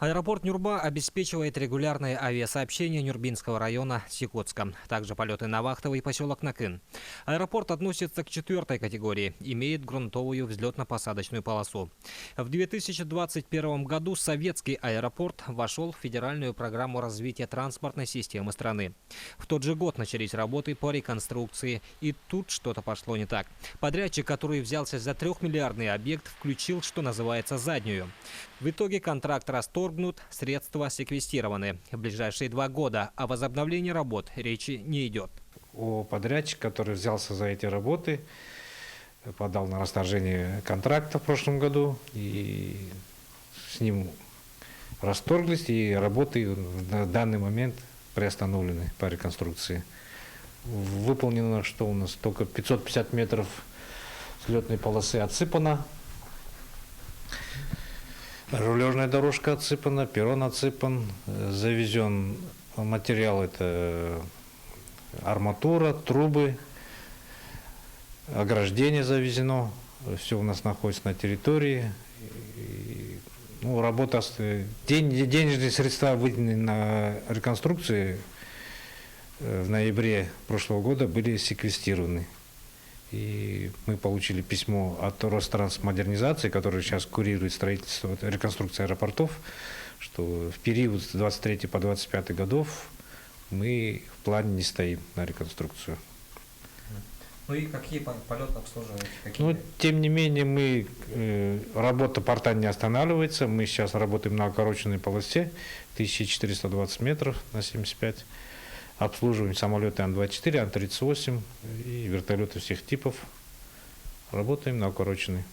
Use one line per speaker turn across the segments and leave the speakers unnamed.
Аэропорт Нюрба обеспечивает регулярное авиасообщение Нюрбинского района с Якутском. Также полеты на Вахтово и поселок Накын. Аэропорт относится к 4-й категории, имеет грунтовую взлетно-посадочную полосу. В 2021 году советский аэропорт вошел в федеральную программу развития транспортной системы страны. В тот же год начались работы по реконструкции, и тут что-то пошло не так. Подрядчик, который взялся за 3-миллиардный объект, включил, что называется, заднюю. В итоге контракт расторгнут, средства секвестированы. В ближайшие 2 года о возобновлении работ речи не идет.
О подрядчике, который взялся за эти работы, подал на расторжение контракта в прошлом году, и с ним расторглись, и работы на данный момент приостановлены по реконструкции. Выполнено, что у нас только 550 метров взлетной полосы отсыпано. Рулежная дорожка отсыпана, перрон отсыпан, завезен материал, это арматура, трубы, ограждение завезено, все у нас находится на территории. Работа, денежные средства, выделенные на реконструкцию в ноябре прошлого года, были секвестированы. И мы получили письмо от Ространсмодернизации, который сейчас курирует строительство, реконструкцию аэропортов, что в период с 23 по 25 годов мы в плане не стоим на реконструкцию.
Ну и какие полеты обслуживаете?
Тем не менее, работа порта не останавливается. Мы сейчас работаем на укороченной полосе 1420 метров на 75. Обслуживаем самолеты Ан-24, Ан-38 и вертолеты всех типов. Работаем на укороченной.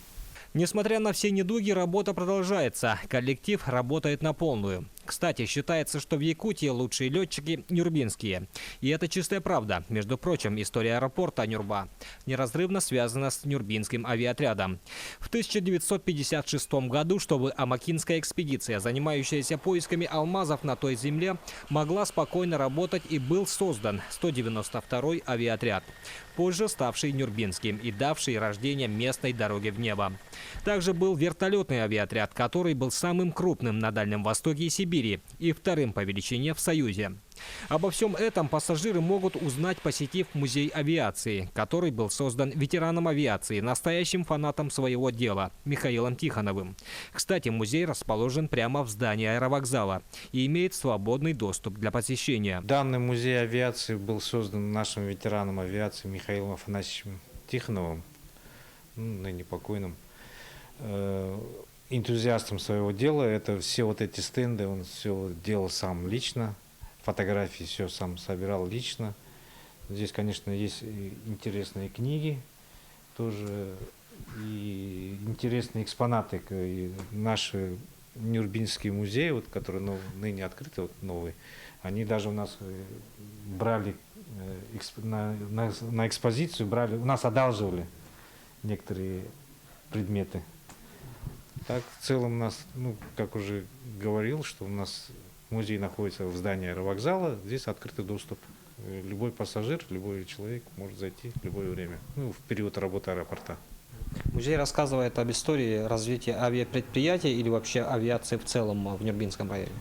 Несмотря на все недуги, работа продолжается. Коллектив работает на полную. Кстати, считается, что в Якутии лучшие летчики нюрбинские. И это чистая правда. Между прочим, история аэропорта Нюрба неразрывно связана с Нюрбинским авиаотрядом. В 1956 году, чтобы амакинская экспедиция, занимающаяся поисками алмазов на той земле, могла спокойно работать, и был создан 192-й авиаотряд, позже ставший Нюрбинским и давший рождение местной дороге в небо. Также был вертолетный авиаотряд, который был самым крупным на Дальнем Востоке и Сибири и вторым по величине в Союзе. Обо всем этом пассажиры могут узнать, посетив музей авиации, который был создан ветераном авиации, настоящим фанатом своего дела Михаилом Тихоновым. Кстати, музей расположен прямо в здании аэровокзала и имеет свободный доступ для посещения.
Данный музей авиации был создан нашим ветераном авиации Михаилом Афанасьевичем Тихоновым, ныне покойным, энтузиастом своего дела. Это все вот эти стенды он все делал сам лично, фотографии все сам собирал лично. Здесь, конечно, есть интересные книги тоже и интересные экспонаты. И наши Нюрбинский музей, вот, который ныне открытый, вот, новый, они даже у нас брали на экспозицию, брали, у нас одалживали некоторые предметы. Так, в целом у нас, как уже говорил, что у нас музей находится в здании аэровокзала, здесь открытый доступ. Любой пассажир, любой человек может зайти в любое время, в период работы аэропорта.
Музей рассказывает об истории развития авиапредприятий или вообще авиации в целом в Нюрбинском районе?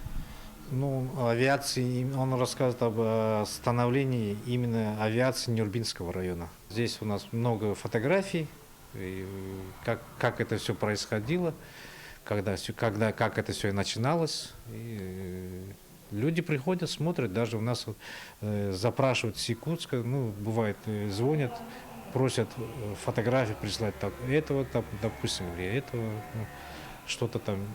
Авиации, он рассказывает об становлении именно авиации Нюрбинского района. Здесь у нас много фотографий, и как это все происходило, как это все начиналось. И люди приходят, смотрят, даже у нас запрашивают с Якутска, бывает, звонят, просят фотографии прислать, этого, допустим, или этого, что-то там.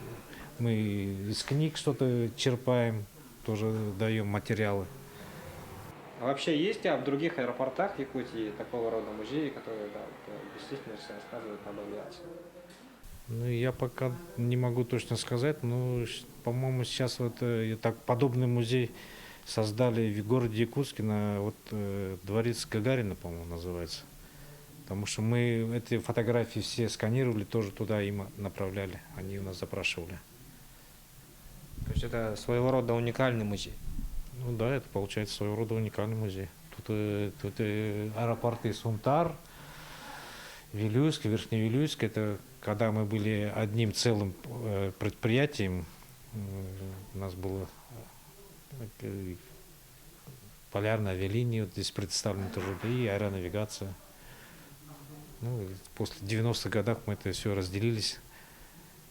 Мы из книг что-то черпаем, тоже даем материалы.
А вообще есть в других аэропортах Якутии такого рода музеи, которые действительно рассказывают об авиации?
Я пока не могу точно сказать, но, по-моему, сейчас подобный музей создали в городе Якутске, дворец Гагарина, по-моему, называется. Потому что мы эти фотографии все сканировали, тоже туда им направляли, они у нас запрашивали.
То есть это своего рода уникальный музей?
Да, это получается своего рода уникальный музей. Тут аэропорты Сунтар, Вилюйск, Верхневилюйск. Это когда мы были одним целым предприятием, У нас было полярная авиалиния, вот здесь представлена тоже и аэронавигация. Ну, после 90-х годов мы это все разделились.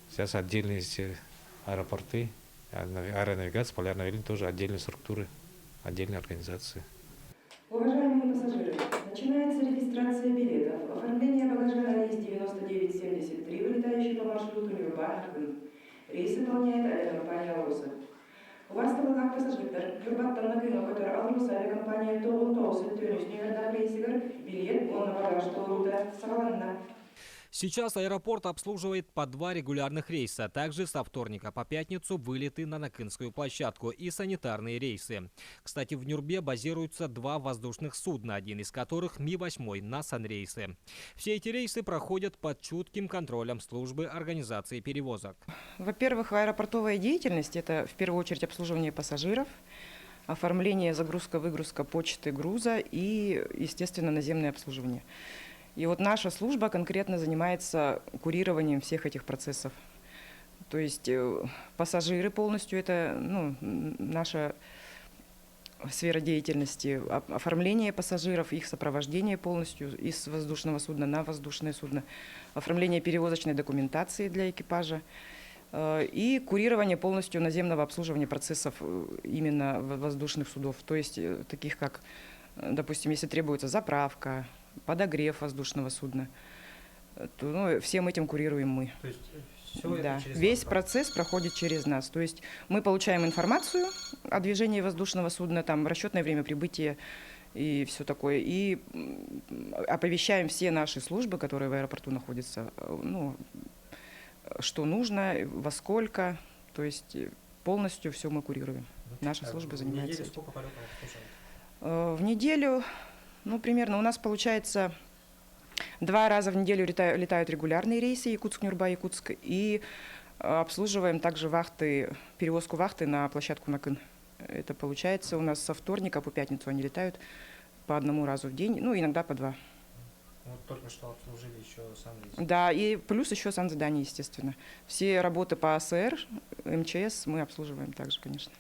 Сейчас отдельные все аэропорты, аэронавигация, полярная авиалиния тоже отдельные структуры, отдельные организации.
Уважаемые пассажиры, начинается регистрация билетов. Оформление багажа на рейс 9973, вылетающий по маршруту Нюрба-Акын. Рейс выполняет авиакомпания «Алроса». У вас табылгак пассажирдар, Нюрбаттан Акын, который «Алроса» авиакомпания «Тоғын-тоғыз» өттөнүш Нюрбада рейсигер, билет он на багаж толууда сағаланна.
Сейчас аэропорт обслуживает по 2 регулярных рейса. Также со вторника по пятницу вылеты на Накынскую площадку и санитарные рейсы. Кстати, в Нюрбе базируются 2 воздушных судна, один из которых Ми-8 на санрейсы. Все эти рейсы проходят под чутким контролем службы организации перевозок.
Во-первых, аэропортовая деятельность – это в первую очередь обслуживание пассажиров, оформление, загрузка, выгрузка почты, груза и, естественно, наземное обслуживание. И вот наша служба конкретно занимается курированием всех этих процессов. То есть пассажиры полностью – это наша сфера деятельности, оформление пассажиров, их сопровождение полностью из воздушного судна на воздушное судно, оформление перевозочной документации для экипажа и курирование полностью наземного обслуживания процессов именно воздушных судов. То есть таких как, допустим, если требуется заправка, подогрев воздушного судна, то всем этим курируем мы.
То есть все
Да.
это через
Весь
вас
процесс проходит через нас. То есть мы получаем информацию о движении воздушного судна, там расчетное время прибытия и все такое. И оповещаем все наши службы, которые в аэропорту находятся, что нужно, во сколько. То есть полностью все мы курируем. Наша служба занимается этим.
сколько полетов слушают?
В неделю, примерно у нас получается 2 раза в неделю летают регулярные рейсы Якутск-Нюрба-Якутск и обслуживаем также вахты, перевозку вахты на площадку Накын. Это получается у нас со вторника по пятницу они летают по 1 разу в день, иногда по 2.
Вот только что обслужили еще сам рейс.
Да, и плюс еще санзадание, естественно. Все работы по АСР, МЧС мы обслуживаем также, конечно.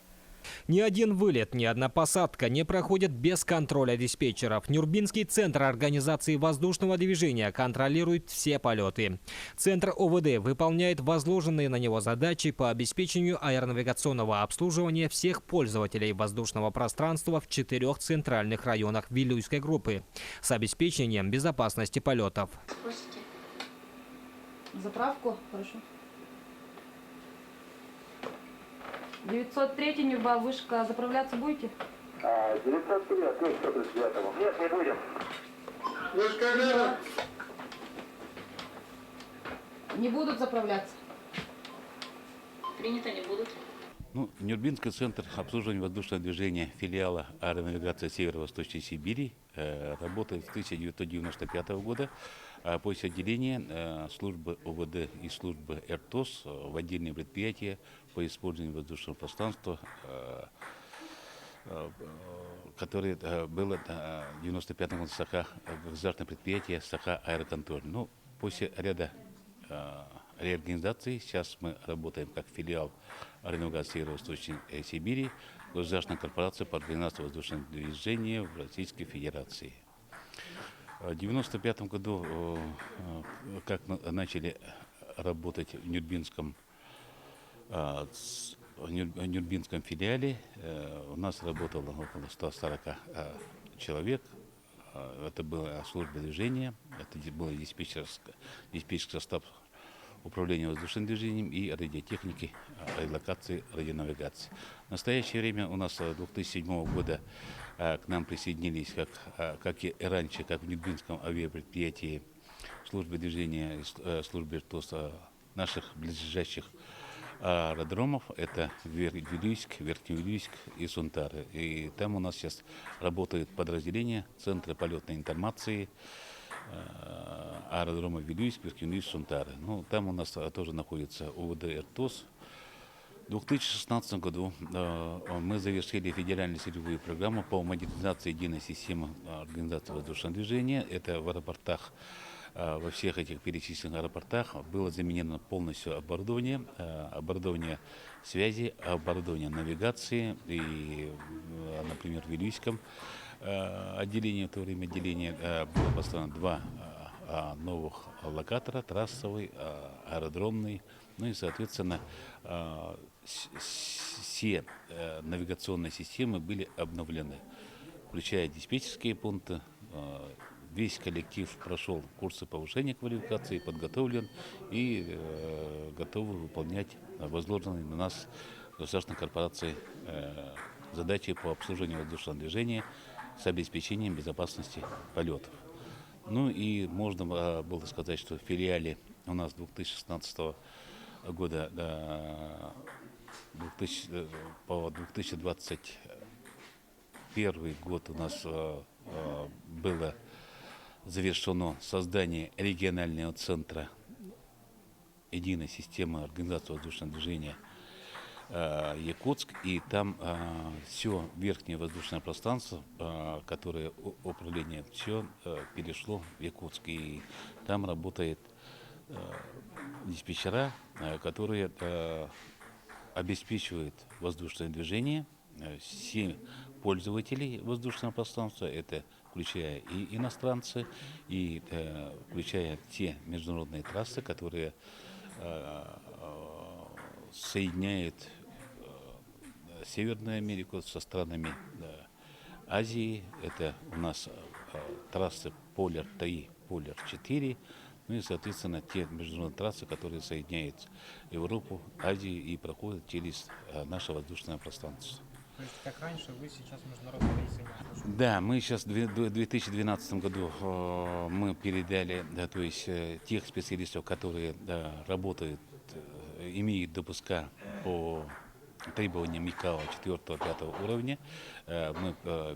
Ни один вылет, ни одна посадка не проходит без контроля диспетчеров. Нюрбинский центр организации воздушного движения контролирует все полеты. Центр ОВД выполняет возложенные на него задачи по обеспечению аэронавигационного обслуживания всех пользователей воздушного пространства в 4 центральных районах Вилюйской группы с обеспечением безопасности полетов.
Спросите. Заправку? Хорошо. 903 Нюрба, вышка. Заправляться будете?
903, ответь 139. Нет, не будем.
Поняла. Не будут заправляться? Принято, не будут.
Нюрбинский центр обслуживания воздушного движения филиала аэронавигации Северо-Восточной Сибири работает с 1995 года. После отделения службы ОВД и службы РТОС в отдельные предприятия по использованию воздушного пространства, которое было в 1995 году Саха, государственное предприятие Саха Аэроконтроль. После ряда реорганизации сейчас мы работаем как филиал аэронавигации Северо-Восточной Сибири, государственная корпорация по организации воздушного движения в Российской Федерации. В 1995 году, как мы начали работать в Нюрбинском филиале, у нас работало около 140 человек. Это была служба движения, это был диспетчерский состав управления воздушным движением и радиотехники, радиолокации, радионавигации. В настоящее время у нас с 2007 года к нам присоединились, как и раньше, как в Нюрбинском авиапредприятии, службы движения, службы РТОС наших ближайших аэродромов. Это Вилюйск, Верхневилюйск и Сунтары. И там у нас сейчас работают подразделения Центра полетной информации, аэродрома Вилюйск, Верхневилюйск, Сунтары. Там у нас тоже находится ОВД РТОС. В 2016 году мы завершили федеральную целевую программу по модернизации единой системы организации воздушного движения. Это в аэропортах во всех этих перечисленных аэропортах было заменено полностью оборудование, оборудование связи, оборудование навигации. И, например, в Вилюйском отделении, в то время отделение, было построено 2 новых локатора, трассовый, аэродромный. Ну и, соответственно, все навигационные системы были обновлены, включая диспетчерские пункты. Весь коллектив прошел курсы повышения квалификации, подготовлен и готовы выполнять возложенные на нас государственной корпорацией задачи по обслуживанию воздушного движения с обеспечением безопасности полетов. Ну и можно было сказать, что в филиале у нас 2016 года по 2021 год у нас было завершено создание регионального центра единой системы организации воздушного движения Якутск, и там все верхнее воздушное пространство, которое управление, все перешло в Якутск, и там работает диспетчера, которые обеспечивают воздушное движение, все пользователи воздушного пространства, это включая и иностранцы, и включая те международные трассы, которые соединяют Северную Америку со странами Азии. Это у нас трассы Полер 3, Полер 4, ну и, соответственно, те международные трассы, которые соединяют Европу, Азию и проходят через наше воздушное пространство.
То есть, как раньше, вы сейчас международные рейсы не слушаете?
Да, мы сейчас в 2012 году мы передали, то есть тех специалистов, которые работают, имеют допуска по требованиям ИКАО 4-5 уровня, мы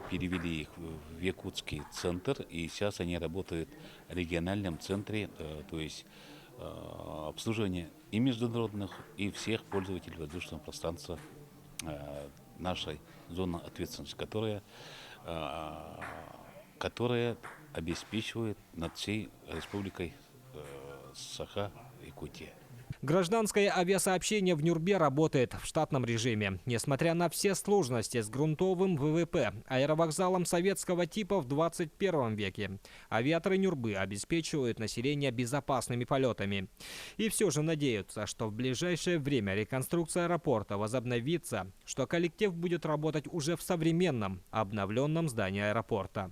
перевели их в Якутский центр, и сейчас они работают в региональном центре, то есть обслуживание и международных, и всех пользователей воздушного пространства нашей зоны ответственности, которая обеспечивает над всей республикой Саха-Якутия.
Гражданское авиасообщение в Нюрбе работает в штатном режиме. Несмотря на все сложности с грунтовым ВВП, аэровокзалом советского типа в 21 веке, авиаторы Нюрбы обеспечивают население безопасными полетами. И все же надеются, что в ближайшее время реконструкция аэропорта возобновится, что коллектив будет работать уже в современном, обновленном здании аэропорта.